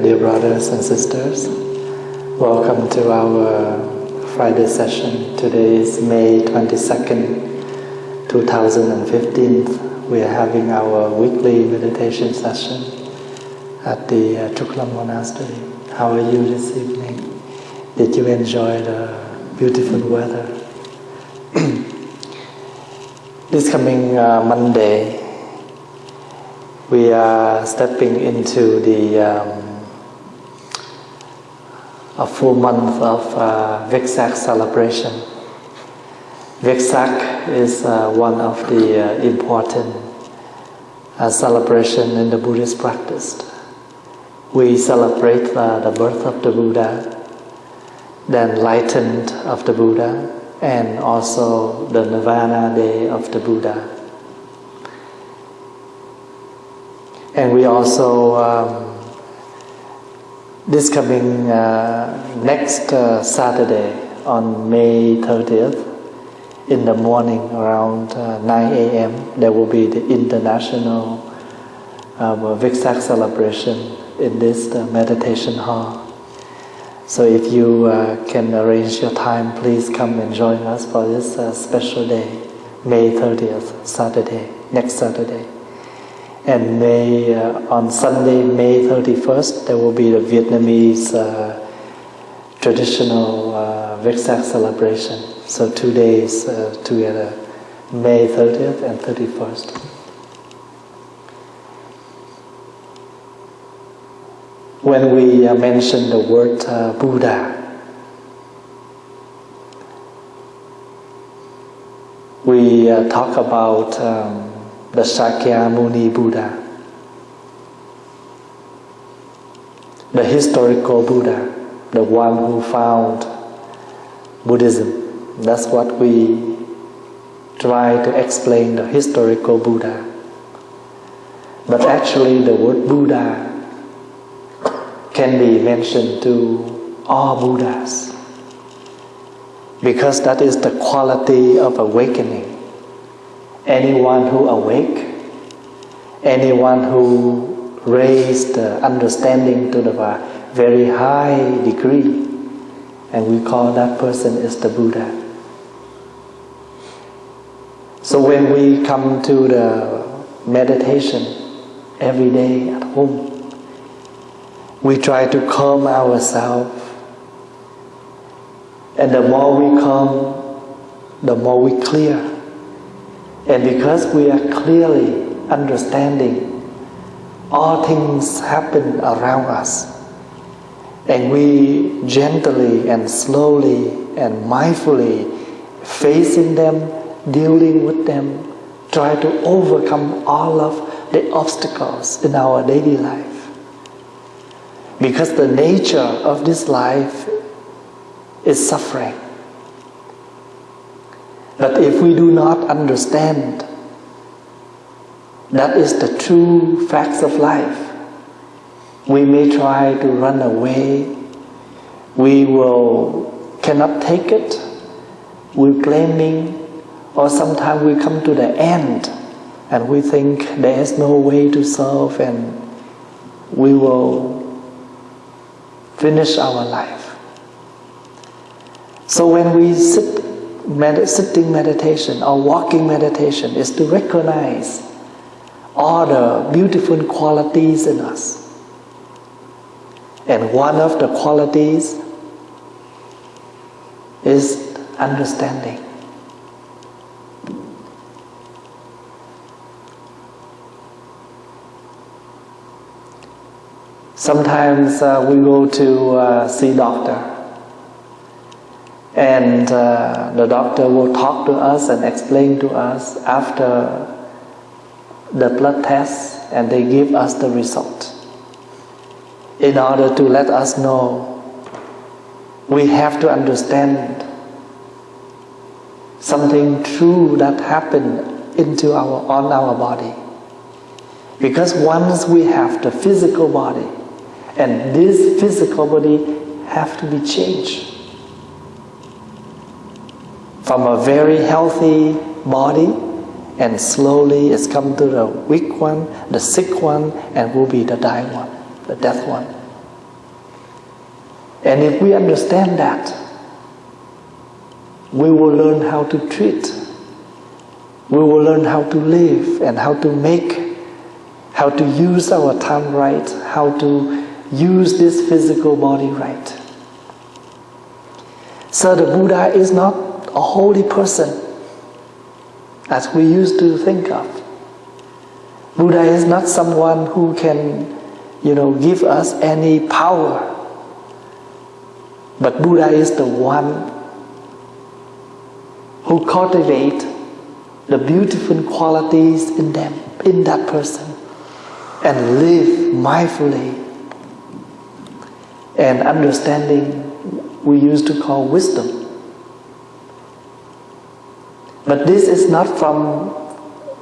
dear brothers and sisters. Welcome to our Friday session. Today is May 22nd, 2015. We are having our weekly meditation session at the Chúc Monastery. How are you this evening? Did you enjoy the beautiful weather? This coming Monday, we are stepping into a full month of Vesak celebration. Vesak is one of the important celebration in the Buddhist practice. We celebrate the birth of the Buddha, the enlightenment of the Buddha, and also the Nirvana day of the Buddha. And we also, this coming next Saturday on May 30th, in the morning around 9 a.m., there will be the international Vesak celebration in this meditation hall. So if you can arrange your time, please come and join us for this special day, May 30th, Saturday, next Saturday. And on Sunday, May 31st, there will be the Vietnamese traditional Vesak celebration. So 2 days together, May 30th and 31st. When we mention the word Buddha, we talk about the Shakyamuni Buddha, the historical Buddha, the one who found Buddhism. That's what we try to explain, the historical Buddha. But actually the word Buddha can be mentioned to all Buddhas, because that is the quality of awakening. Anyone who awake, anyone who raised the understanding to the very high degree, and we call that person is the Buddha. So when we come to the meditation every day at home, we try to calm ourselves, and the more we calm, the more we clear. And because we are clearly understanding, all things happen around us, and we gently and slowly and mindfully facing them, dealing with them, try to overcome all of the obstacles in our daily life. Because the nature of this life is suffering. But if we do not understand that is the true facts of life, we may try to run away, we cannot take it, we're blaming, or sometimes we come to the end and we think there is no way to solve, and we will finish our life. So when we sitting meditation or walking meditation is to recognize all the beautiful qualities in us. And one of the qualities is understanding. Sometimes we go to see doctor, and the doctor will talk to us and explain to us after the blood test, and they give us the result. In order to let us know, we have to understand something true that happened on our body. Because once we have the physical body, and this physical body have to be changed from a very healthy body, and slowly it's come to the weak one, the sick one, and will be the dying one, the death one. And if we understand that, we will learn how to treat. We will learn how to live and how to use our time right, how to use this physical body right. So the Buddha is not a holy person as we used to think of. Buddha is not someone who can, give us any power. But Buddha is the one who cultivates the beautiful qualities in that person, and live mindfully and understanding we used to call wisdom. But this is not from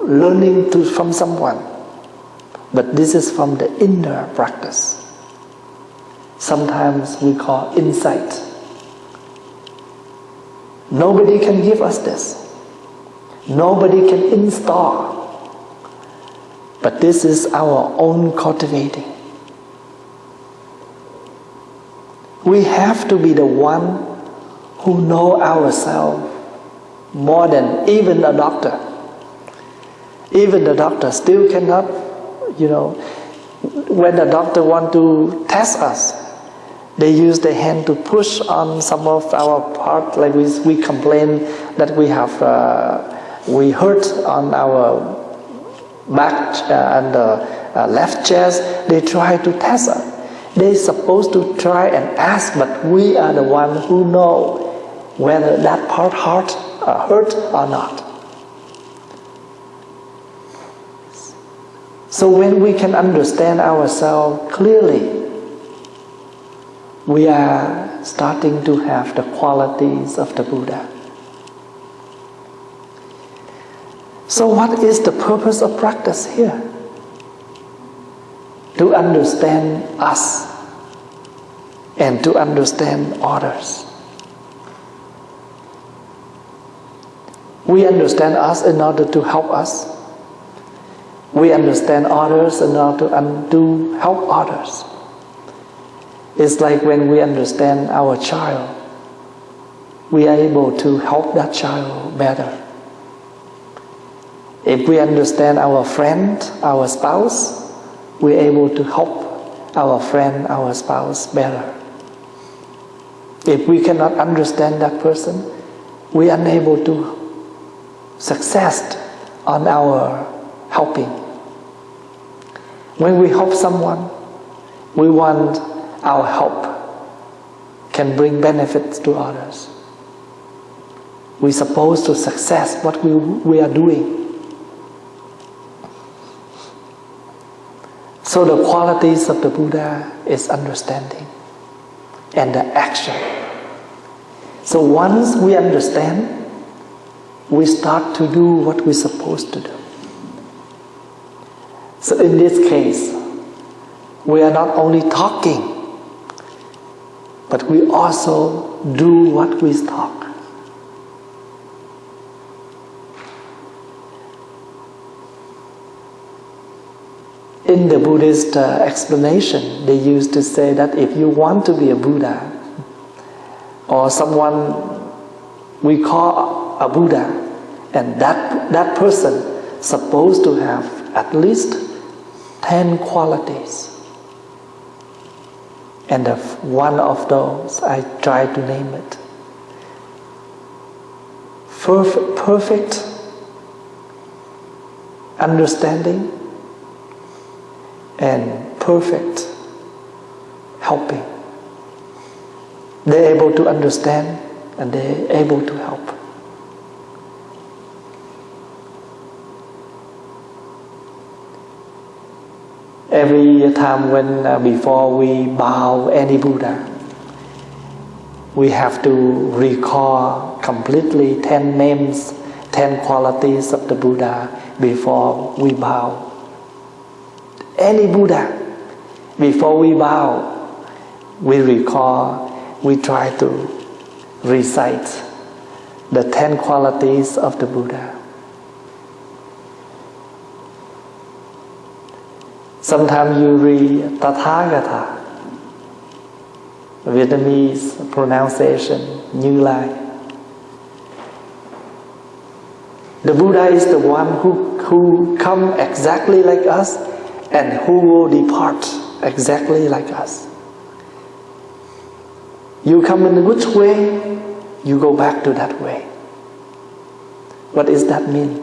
learning from someone, but this is from the inner practice. Sometimes we call insight. Nobody can give us this. Nobody can install. But this is our own cultivating. We have to be the one who know ourselves more than even a doctor. Even the doctor still cannot, when the doctor want to test us, they use their hand to push on some of our part, like we complain that we have we hurt on our back and the left chest. They try to test us. They're supposed to try and ask, but we are the one who know whether that part hurt or not. So when we can understand ourselves clearly, we are starting to have the qualities of the Buddha. So what is the purpose of practice here? To understand us and to understand others. We understand us in order to help us. We understand others in order to help others. It's like when we understand our child, we are able to help that child better. If we understand our friend, our spouse, we're able to help our friend, our spouse better. If we cannot understand that person, we are unable to succeed on our helping. When we help someone, we want our help can bring benefits to others. We're supposed to success what we are doing. So the qualities of the Buddha is understanding and the action. So once we understand, we start to do what we're supposed to do. So in this case, we are not only talking, but we also do what we talk. In the Buddhist explanation, they used to say that if you want to be a Buddha, or someone we call a Buddha, and that person supposed to have at least 10 qualities. And one of those, I try to name it. Perfect understanding and perfect helping. They're able to understand and they're able to help. Every time when before we bow any Buddha, we have to recall completely 10 names, 10 qualities of the Buddha before we bow. Any Buddha, before we bow, we recall, we try to recite the 10 qualities of the Buddha. Sometimes you read Tathagata. Vietnamese pronunciation, Như Lai. The Buddha is the one who come exactly like us and who will depart exactly like us. You come in which way, you go back to that way. What does that mean?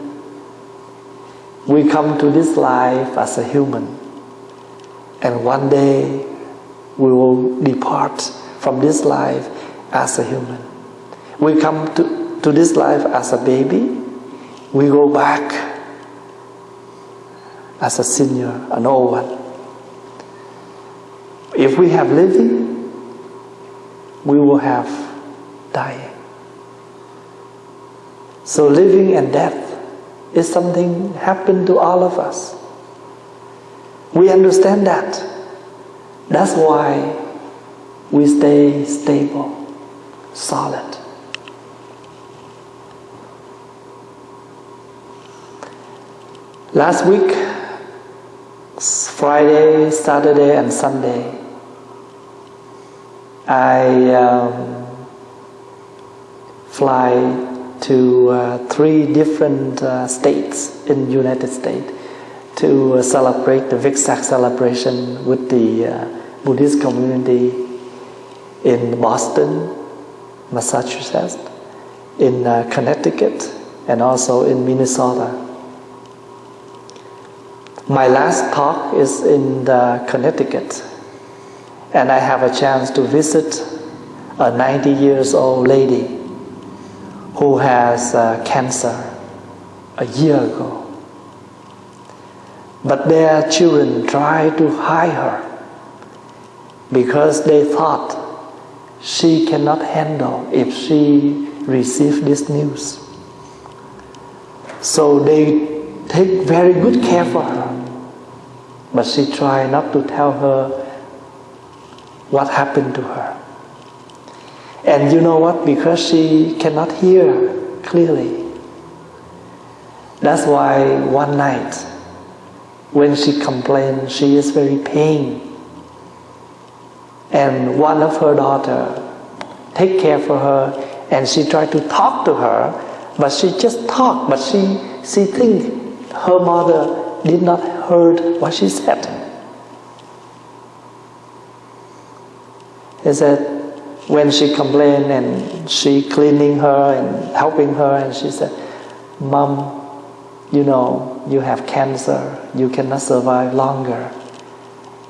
We come to this life as a human, and one day we will depart from this life as a human. We come to this life as a baby, we go back as a senior, an old one. If we have living, we will have dying. So living and death is something happen to all of us. We understand that. That's why we stay stable, solid. Last week, Friday, Saturday and Sunday, I fly to 3 different states in the United States to celebrate the Vesak celebration with the Buddhist community in Boston, Massachusetts, in Connecticut, and also in Minnesota. My last talk is in Connecticut, and I have a chance to visit a 90 years old lady who has cancer a year ago. But their children tried to hide her because they thought she cannot handle if she receives this news. So they take very good care for her. But she tried not to tell her what happened to her. And you know what? Because she cannot hear clearly. That's why one night, when she complained, she is very pain. And one of her daughter take care for her, and she tried to talk to her, but she just talked, but she think her mother did not heard what she said. He said, when she complained and she cleaning her and helping her, and she said, Mom, you know, you have cancer, you cannot survive longer.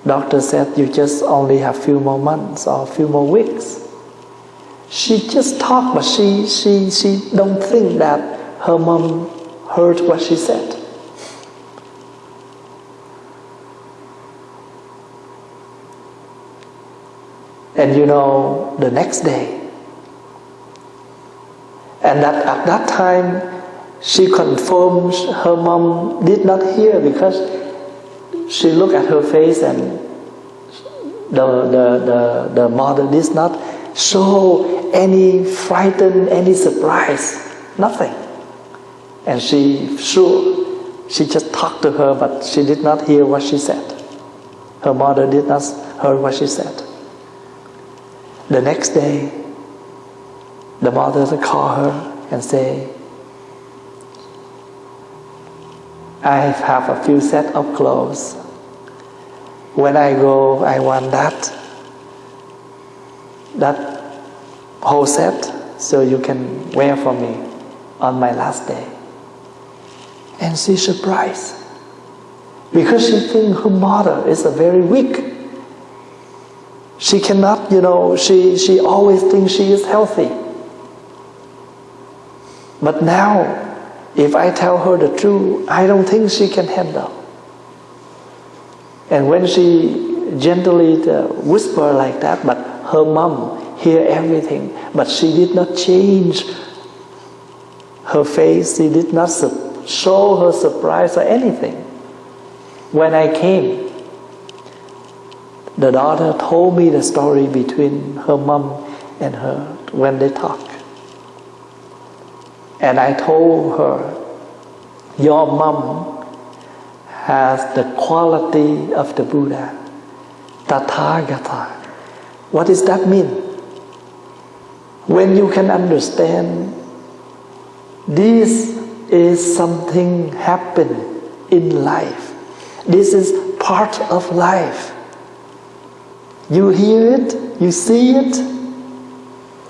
Doctor said you just only have few more months or few more weeks. She just talked, but she don't think that her mom heard what she said. And you know, the next day, and that at that time, she confirmed her mom did not hear, because she looked at her face and the mother did not show any frightened, any surprise, nothing. And she just talked to her, but she did not hear what she said. Her mother did not hear what she said. The next day, the mother called her and say, I have a few set of clothes. When I go, I want that whole set, so you can wear for me on my last day. And she's surprised, because she thinks her mother is a very weak. She cannot, you know, she always thinks she is healthy. But now, if I tell her the truth, I don't think she can handle. And when she gently whisper like that, but her mom hear everything, but she did not change her face, she did not show her surprise or anything. When I came, the daughter told me the story between her mom and her when they talk. And I told her, your mom has the quality of the Buddha, Tathagata, What does that mean? When you can understand this is something happen in life. This is part of life. You hear it, you see it,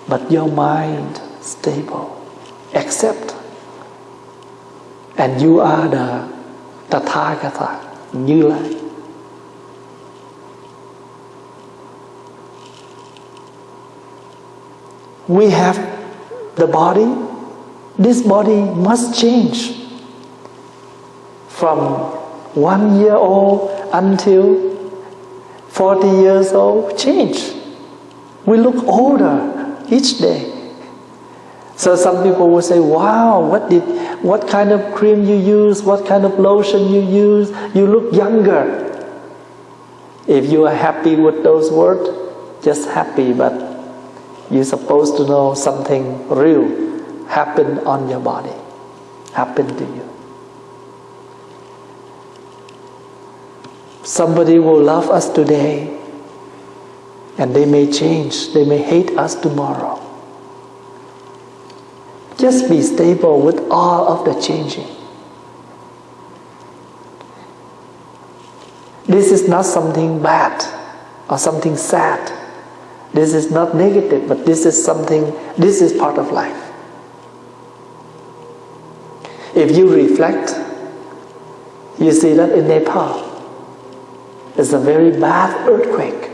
but your mind stable, accept. And you are the Tathagata, Như Lai. We have the body. This body must change. From 1 year old until 40 years old, change. We look older each day. So some people will say, wow, what kind of cream you use, what kind of lotion you use, you look younger. If you are happy with those words, just happy, but you're supposed to know something real happened on your body, happened to you. Somebody will love us today, and they may change, they may hate us tomorrow. Just be stable with all of the changing. This is not something bad or something sad. This is not negative, but this is part of life. If you reflect, you see that in Nepal, there's a very bad earthquake.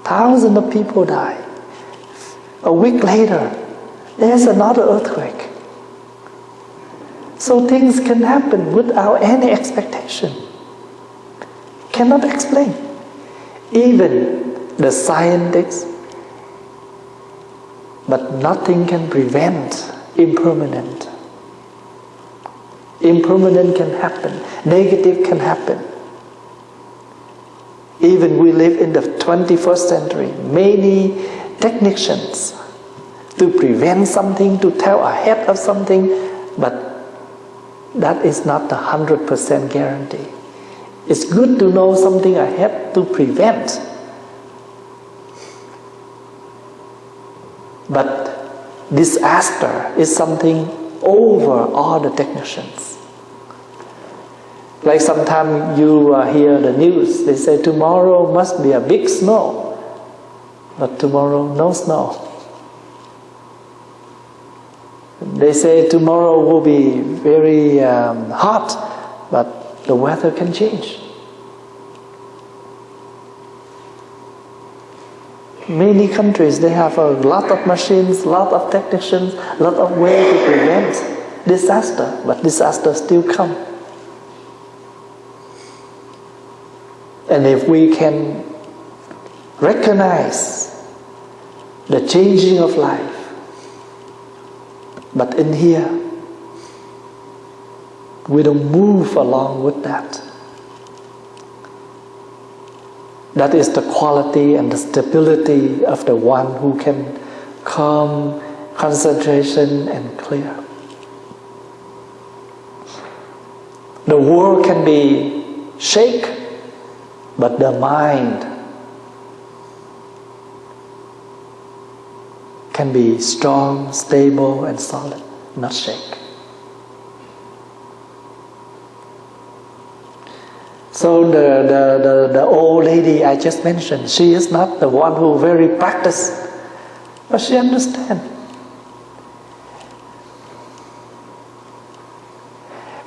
Thousands of people die. A week later, there's another earthquake. So things can happen without any expectation. Cannot explain. Even the scientists, but nothing can prevent impermanent. Impermanent can happen. Negative can happen. Even we live in the 21st century, many technicians to prevent something, to tell ahead of something, but that is not the 100% guarantee. It's good to know something ahead to prevent. But disaster is something over all the technicians. Like sometimes you hear the news, they say tomorrow must be a big snow, but tomorrow no snow. They say tomorrow will be very hot, but the weather can change. Many countries, they have a lot of machines, a lot of technicians, a lot of ways to prevent disaster, but disaster still come. And if we can recognize the changing of life, but in here, we don't move along with that. That is the quality and the stability of the one who can calm, concentration and clear. The world can be shake, but the mind can be strong, stable and solid, not shake. So the old lady I just mentioned, she is not the one who very practiced, but she understands.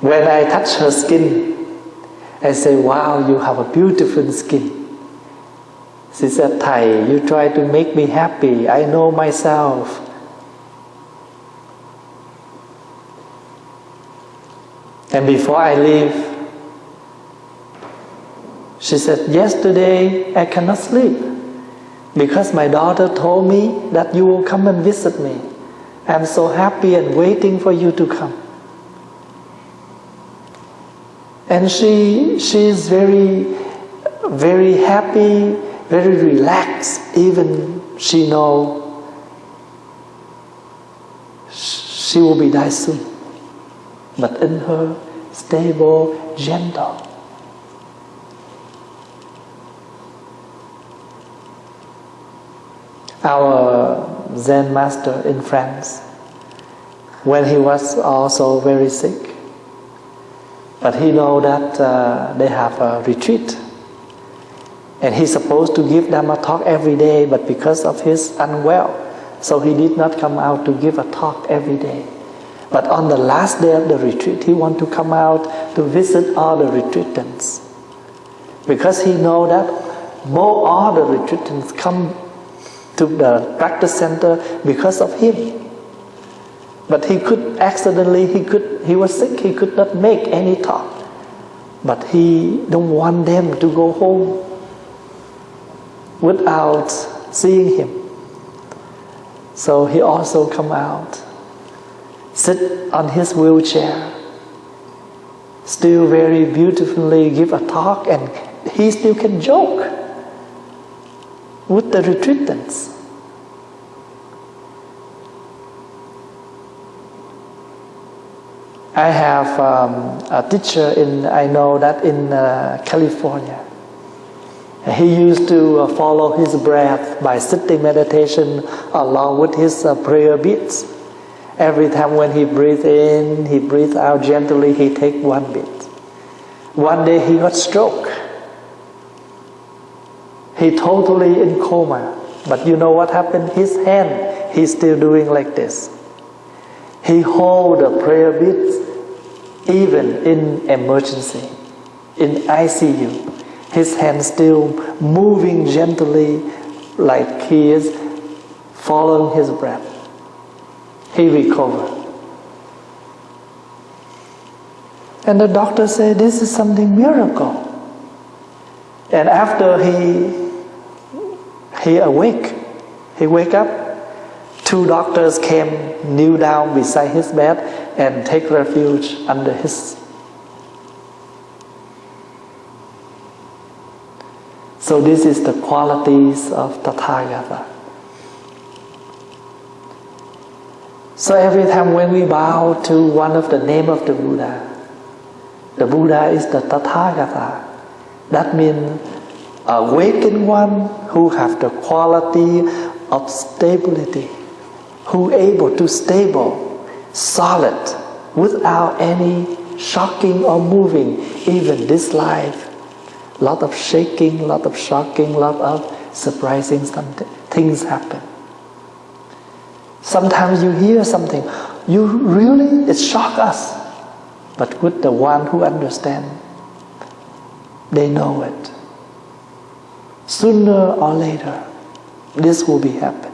When I touch her skin, I say, wow, you have a beautiful skin. She said, Thầy, you try to make me happy. I know myself. And before I leave, she said, yesterday I cannot sleep because my daughter told me that you will come and visit me. I'm so happy and waiting for you to come. And she is very, very happy, very relaxed. Even she know she will be die soon. But in her, stable, gentle. our Zen master in France, when he was also very sick. But he know that they have a retreat. And he's supposed to give them a talk every day, but because of his unwell, so he did not come out to give a talk every day. But on the last day of the retreat, he want to come out to visit all the retreatants. Because he know that all the retreatants come to the practice center because of him. But he could accidentally, he was sick, he could not make any talk. But he don't want them to go home without seeing him. So he also come out, sit on his wheelchair, still very beautifully give a talk, and he still can joke with the retreatants. I have a teacher I know that in California. He used to follow his breath by sitting meditation along with his prayer beats. Every time when he breathes in, he breathes out gently, he take one beat. One day he got stroke. He totally in coma. But you know what happened? His hand, he's still doing like this. He hold the prayer beats even in emergency, in ICU. His hand still moving gently like he is following his breath. He recovered. And the doctor said, this is something miracle. And after he awake, he wake up, 2 doctors came, kneel down beside his bed and take refuge under his. So this is the qualities of Tathagata. So every time when we bow to one of the name of the Buddha is the Tathagata. That means awakened one who have the quality of stability, who able to stable, solid, without any shocking or moving, even this life. Lot of shaking, lot of shocking, lot of surprising things happen. Sometimes you hear something, it shock us. But with the one who understands, they know it. Sooner or later, this will be happen.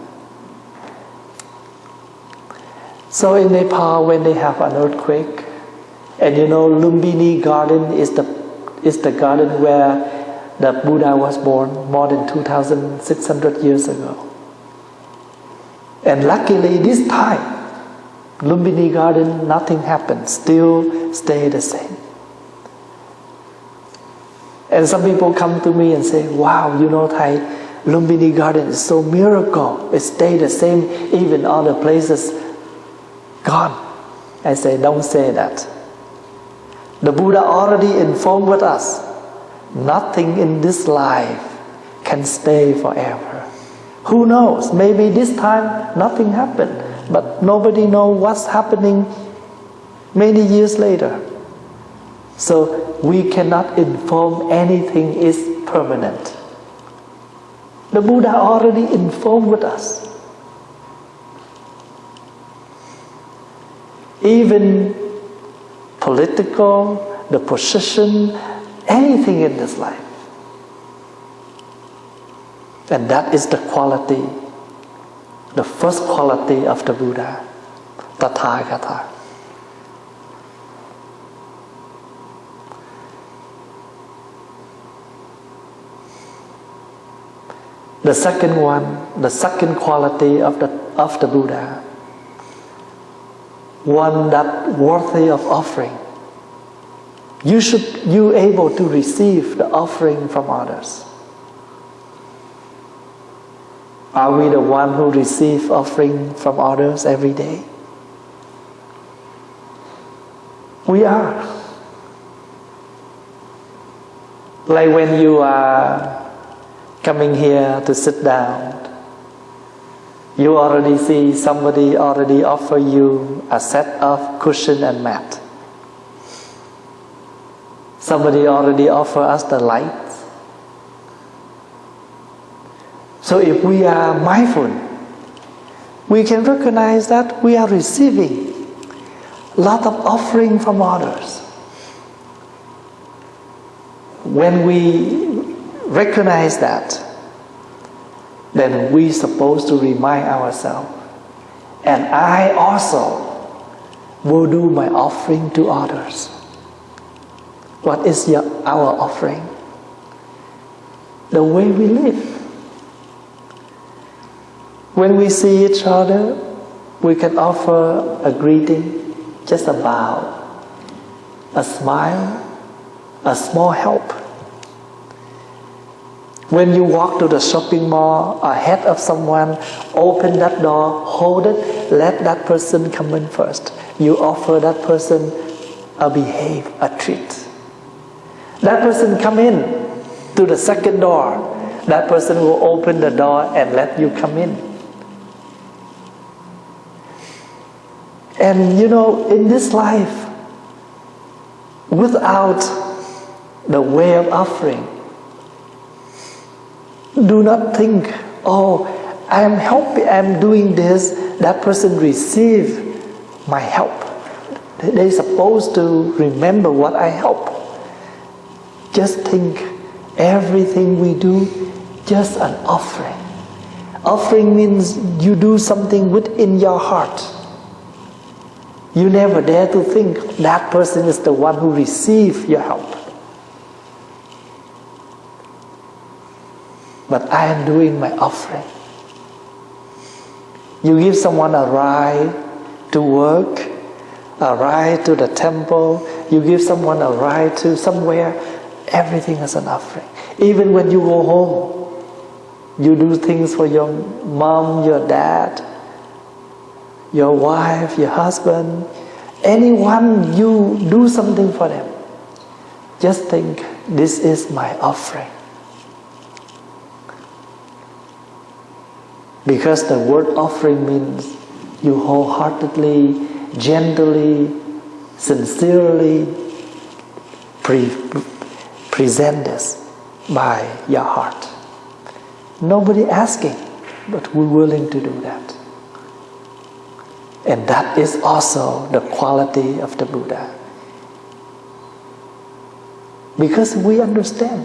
So in Nepal, when they have an earthquake, and you know Lumbini Garden is the garden where the Buddha was born more than 2,600 years ago. And luckily this time, Lumbini Garden, nothing happened, still stay the same. And some people come to me and say, wow, you know Thầy, Lumbini Garden is so miracle, it stay the same, even other places gone. I say, don't say that. The Buddha already informed with us, nothing in this life can stay forever. Who knows, maybe this time nothing happened, but nobody knows what's happening many years later. So we cannot inform anything is permanent. The Buddha already informed with us. Even political, the position, anything in this life. And that is the quality, the first quality of the Buddha, Tathagata. The second one, the second quality of the Buddha, one that worthy of offering. You able to receive the offering from others. Are we the one who receive offering from others every day? We are. Like when you are coming here to sit down, You already see somebody already offer you a set of cushion and mat. Somebody already offer us the light. So if we are mindful, we can recognize that we are receiving a lot of offering from others. When we recognize that, then we supposed to remind ourselves, and I also will do my offering to others. What is our offering? The way we live. When we see each other, we can offer a greeting, just a bow, a smile, a small help. When you walk to the shopping mall ahead of someone, open that door, hold it, let that person come in first. You offer that person a behave, a treat. That person come in to the second door. That person will open the door and let you come in. And you know, in this life, without the way of offering, do not think, oh, I am helping, I am doing this, that person receive my help. They're supposed to remember what I help. Just think, everything we do, just an offering. Offering means you do something within your heart. You never dare to think that person is the one who receives your help. But I am doing my offering. You give someone a ride to work, a ride to the temple, you give someone a ride to somewhere, everything is an offering. Even when you go home, you do things for your mom, your dad, your wife, your husband, anyone, you do something for them. Just think, this is my offering. Because the word offering means you wholeheartedly, gently, sincerely present this by your heart. Nobody asking, but we're willing to do that. And that is also the quality of the Buddha. Because we understand,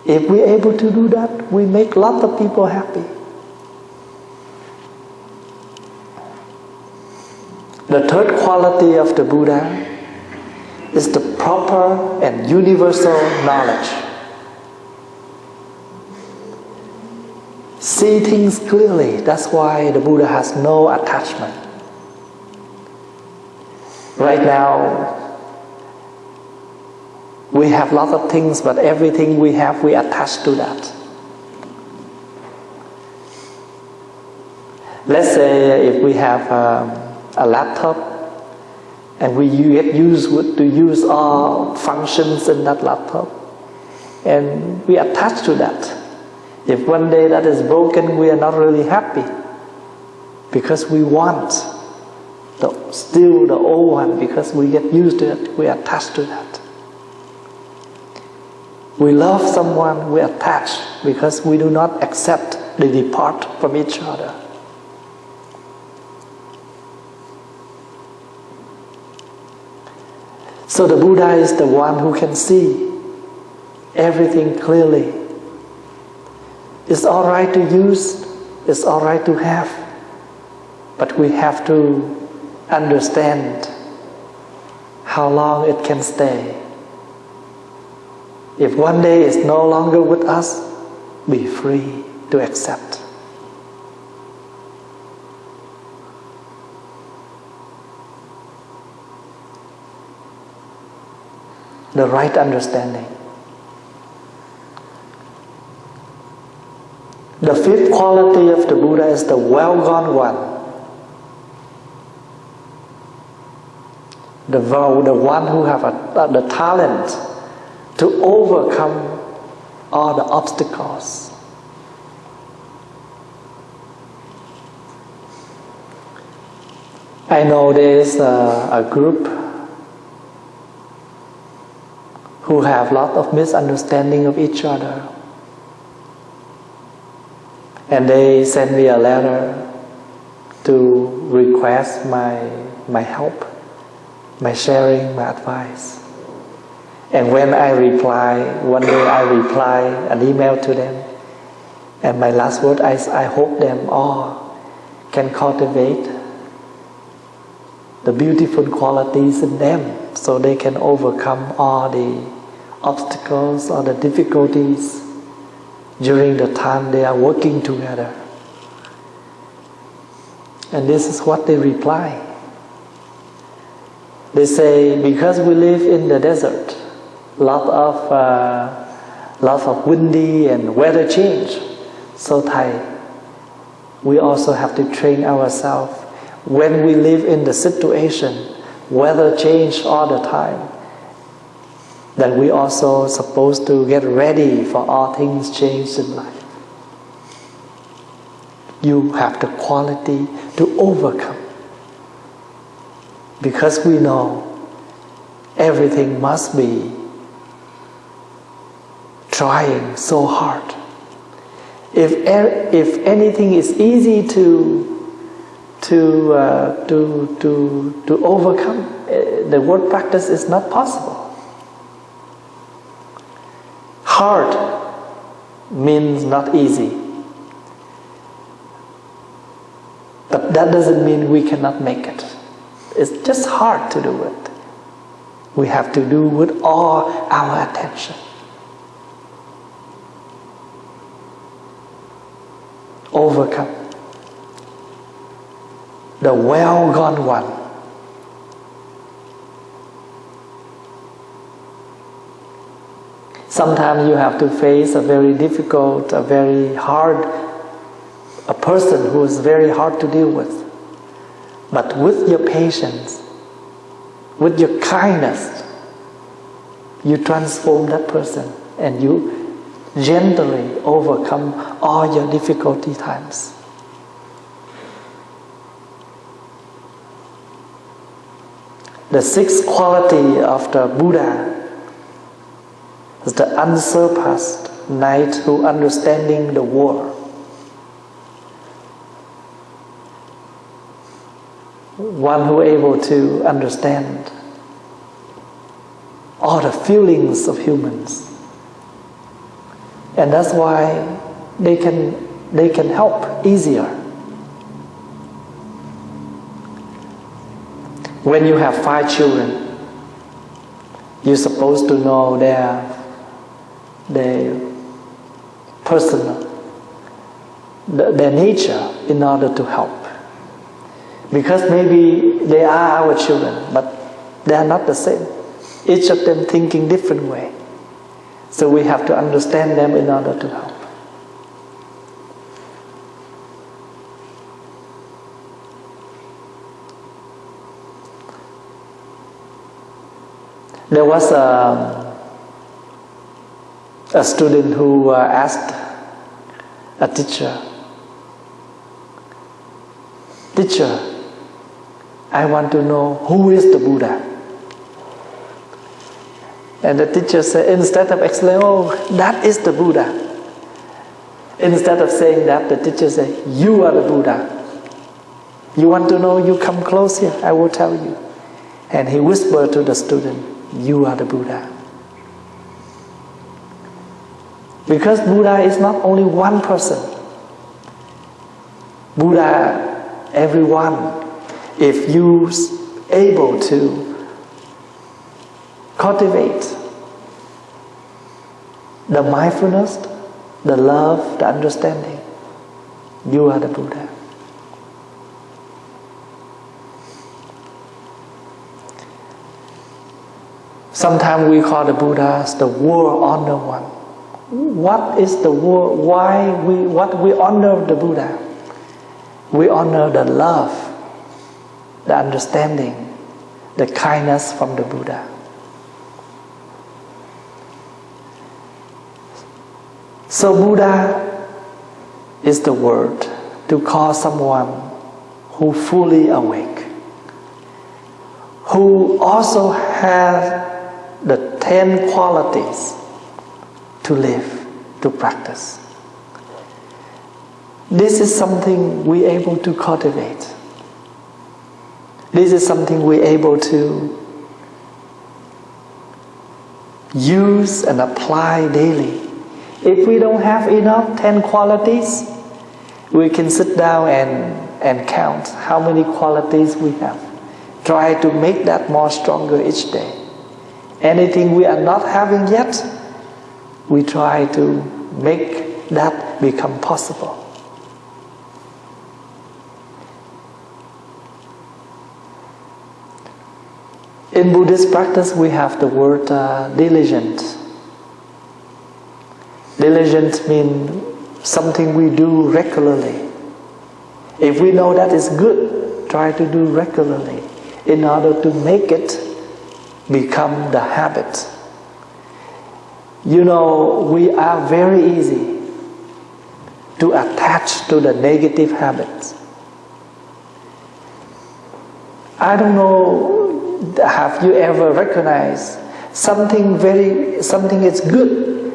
if we're able to do that, we make lots of people happy. The third quality of the Buddha is the proper and universal knowledge. See things clearly. That's why the Buddha has no attachment. Right now, we have lots of things, but everything we have, we attach to that. Let's say if we have a laptop and we get used to use all functions in that laptop, and we attach to that. If one day that is broken, we are not really happy because we want still the old one, because we get used to it, we attach to that. We love someone, we attach because we do not accept they depart from each other. So the Buddha is the one who can see everything clearly. It's all right to use, it's all right to have, but we have to understand how long it can stay. If one day it's no longer with us, be free to accept. The right understanding. The fifth quality of the Buddha is the well-gone one. The one who have the talent to overcome all the obstacles. I know there is a group who have a lot of misunderstanding of each other. And they send me a letter to request my help, my sharing, my advice. And when I reply, one day I reply an email to them. And my last word, I hope them all can cultivate the beautiful qualities in them so they can overcome all the obstacles or the difficulties during the time they are working together. And this is what they reply. They say, because we live in the desert, lot of windy and weather change. So Thầy, we also have to train ourselves. When we live in the situation, weather change all the time, that we also supposed to get ready for all things changed in life. You have the quality to overcome. Because we know everything must be trying so hard. If anything is easy to overcome, the word practice is not possible. Hard means not easy. But that doesn't mean we cannot make it. It's just hard to do it. We have to do with all our attention. Overcome the well gone one. Sometimes you have to face a very difficult, a very hard, a person who is very hard to deal with. But with your patience, with your kindness, you transform that person and you gently overcome all your difficulty times. The sixth quality of the Buddha is the unsurpassed knight who understanding the world. One who able to understand all the feelings of humans. And that's why they can help easier. When you have 5 children, you're supposed to know their personal, their nature in order to help. Because maybe they are our children, but they are not the same. Each of them thinking different way. So we have to understand them in order to help. There was a student who asked a teacher, "Teacher, I want to know who is the Buddha." And the teacher said, instead of explaining, "Oh, that is the Buddha," instead of saying that, the teacher said, "You are the Buddha. You want to know? You come close here, I will tell you." And he whispered to the student, "You are the Buddha." Because Buddha is not only one person. Buddha, everyone. If you able to cultivate the mindfulness, the love, the understanding, you are the Buddha. Sometimes we call the Buddhas the world honor one. What is the world? What we honor the Buddha? We honor the love, the understanding, the kindness from the Buddha. So Buddha is the word to call someone who fully awake. who also has the 10 qualities to live, to practice. This is something we're able to cultivate. This is something we're able to use and apply daily. If we don't have enough 10 qualities, we can sit down and count how many qualities we have. Try to make that more stronger each day. Anything we are not having yet, we try to make that become possible. In Buddhist practice, we have the word diligent. Diligent means something we do regularly. If we know that is good, try to do regularly in order to make it become the habit. You know, we are very easy to attach to the negative habits. I don't know, have you ever recognized something is good?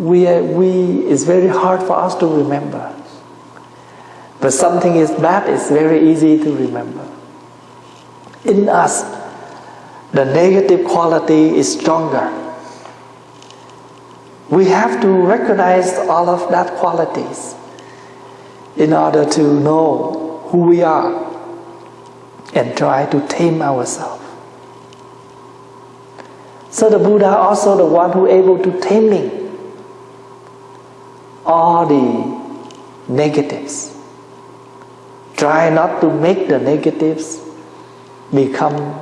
It's very hard for us to remember. But something is bad, it's very easy to remember. In us, the negative quality is stronger. We have to recognize all of that qualities in order to know who we are and try to tame ourselves. So the Buddha also the one who able to taming all the negatives. Try not to make the negatives become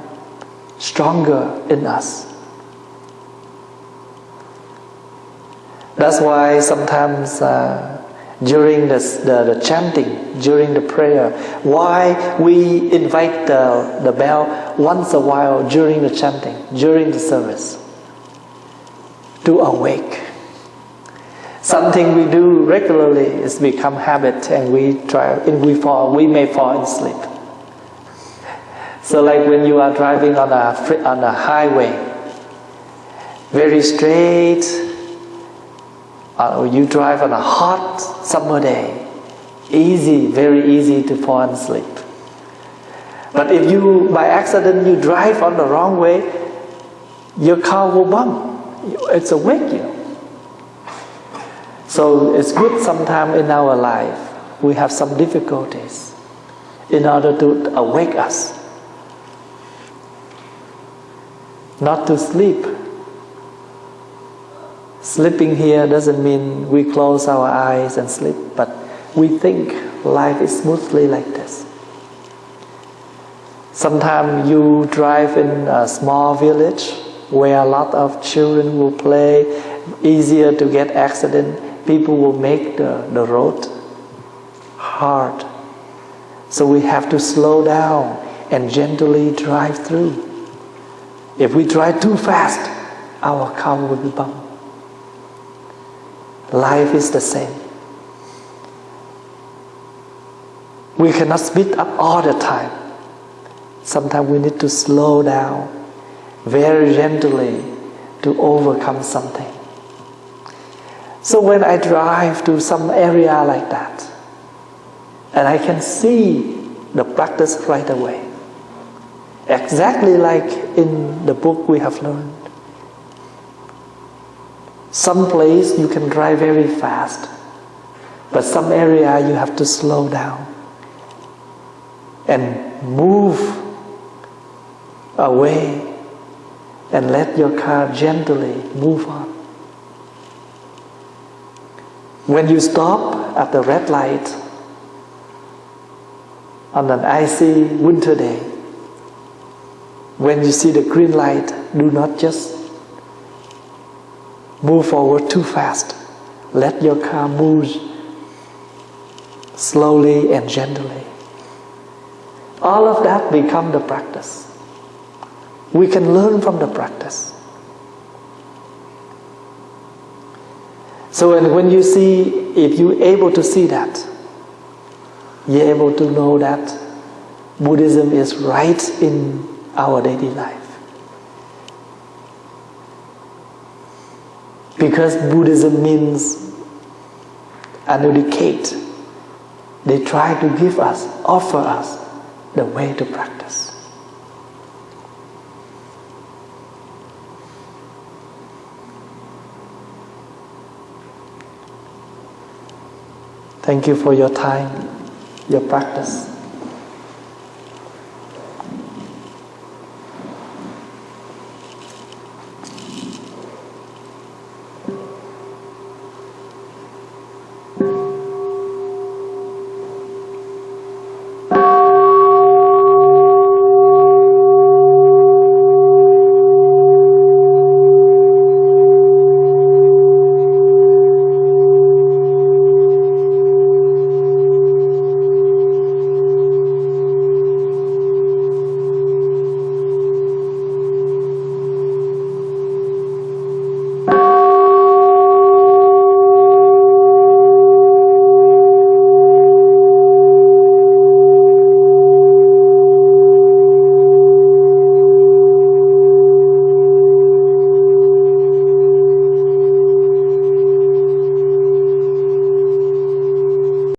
stronger in us. That's why sometimes during the chanting, during the prayer, why we invite the bell once a while during the chanting, during the service, to awake. Something we do regularly is become habit, and we may fall asleep. So like when you are driving on a highway, very straight, or you drive on a hot summer day, very easy to fall asleep. But if you, by accident, you drive on the wrong way, your car will bump. It's awake you. So it's good sometime in our life, we have some difficulties in order to awake us. Not to sleep. Sleeping here doesn't mean we close our eyes and sleep, but we think life is smoothly like this. Sometimes you drive in a small village where a lot of children will play, easier to get accident. People will make the road hard. So we have to slow down and gently drive through. If we drive too fast, our car will be bumped. Life is the same. We cannot speed up all the time. Sometimes we need to slow down very gently to overcome something. So when I drive to some area like that, and I can see the practice right away, exactly like in the book we have learned. Some place you can drive very fast, but some area you have to slow down and move away and let your car gently move on. When you stop at the red light on an icy winter day, when you see the green light, do not just move forward too fast. Let your car move slowly and gently. All of that become the practice. We can learn from the practice. So when you see, if you're able to see that, you're able to know that Buddhism is right in our daily life. Because Buddhism means enunciate. They try to give us, offer us the way to practice. Thank you for your time, your practice.